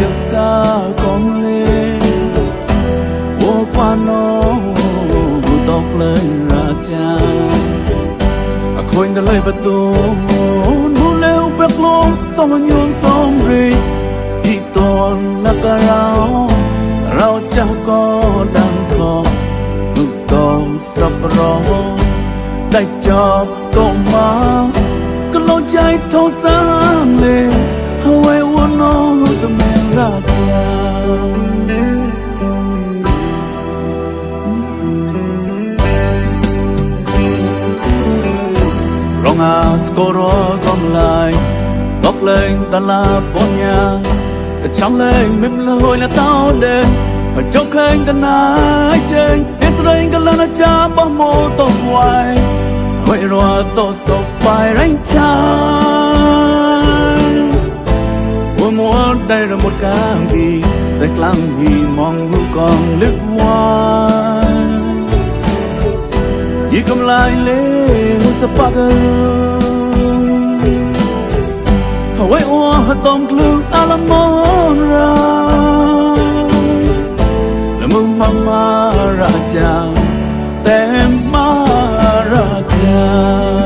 ska con le wo qua no bu tóc lên ra cha a khoi đã lấy bắt tu nu leo bẹt lông song anh yun song ri đi ton là cả rau cha có đang khó nu cầu sắp rò đại cho cầu má cái lối chạy thâu sáng lên Hawaii wono the man raja Ronga skoro gom lại Góc lên ta la bonya Ta trong lên mềm là hồi là tao đến Ở trong kênh ta nái trên Israel ka lana cha ba mô tô hoài Vậy rồi tô sổ phải ránh chan Ôi muốn đây là một càng gì Tại lăng gì mong hữu còn lức hoài Ý cầm lại lê hữu sắp bạc Vậy ôi hả tông lưu á là môn ra Là mừng mama ra chàng Tem ma ra chàng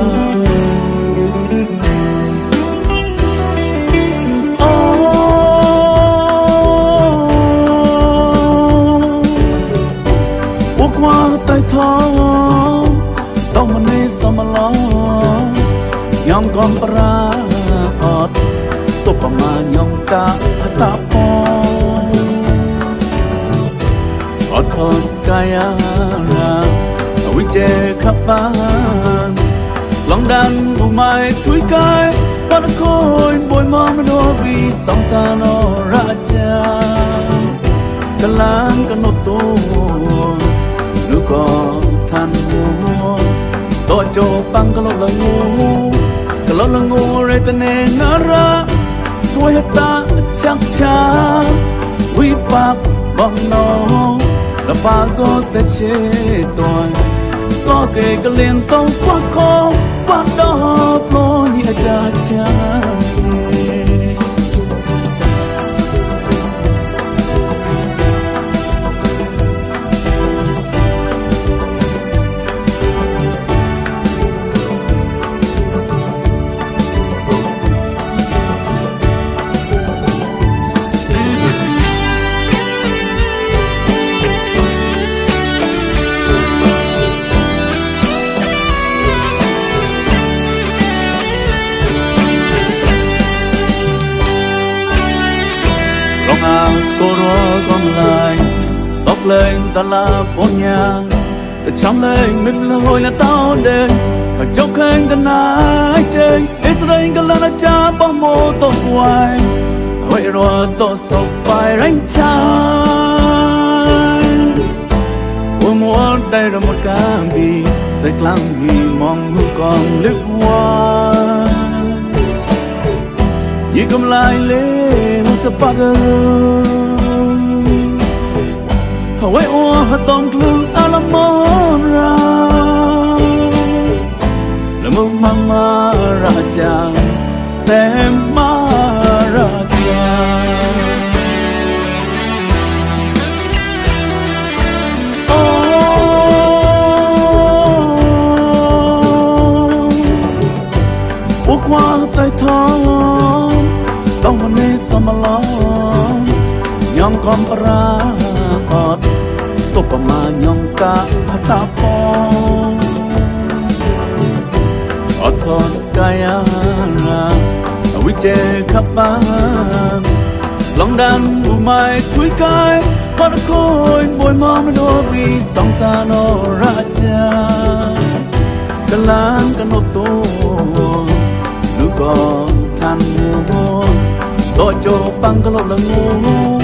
Qua tay thong tao mình đi sao mà lo nhong con pra ọt tổ pa mà nhong ta ta po ọt thon kaya ra we che khắp ban lòng đan u mai thui kai ba nó khôi bồi mong nó vì sóng xa nó ra cha cả lan cả nốt tô lu có than mua to cho băng cái lỗ là ngu rồi ta nên nó ra đuôi ta chắc chắn quý bạc bằng nó là ba có ta chế toàn có cái liền tông quá khó quá đó có nhẹ cha cha Skoro gom lại tóc lên ta la bonya ta trong lên mềm là hồi là tao đến ở trong kênh ta nái trên Israel ka lana cha ba mô tô hoài vậy rồi tô sầu phải ránh chan ôi muốn đây là một càng gì tại lăng gì mong hữu còn lức hoa như cầm lại lê hữu sắp bạc Hawaii ua hả tông lưu á là môn ra Là mừng mama ra chàng Tem ma ra chàng Ua qua tay thong Tông mà nê sao mà lo Nhong con ra ọt tổ pa mà nhong ta ta po ọt thon kaya ra we che khắp ban lòng đan u mai thui kai ba nó khôi bồi mong nó vì sóng xa nó ra cha cả lan cả nốt tô lu có than mua to cho băng cái lỗ là ngu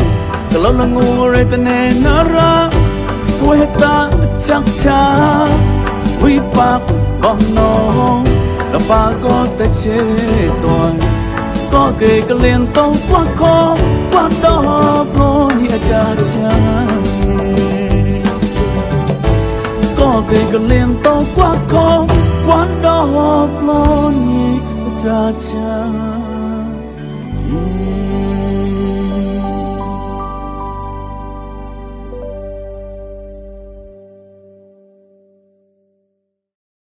Kalau là ngu rồi ta nên nó ra Quay ta chắc chắn Quý bạc bằng nó Là ba có ta chế toàn Có kể cả liền tông quá khó Quá đó vô nhẹ cha cha Có kể cả liền tông quá khó Quá đó vô nhẹ cha cha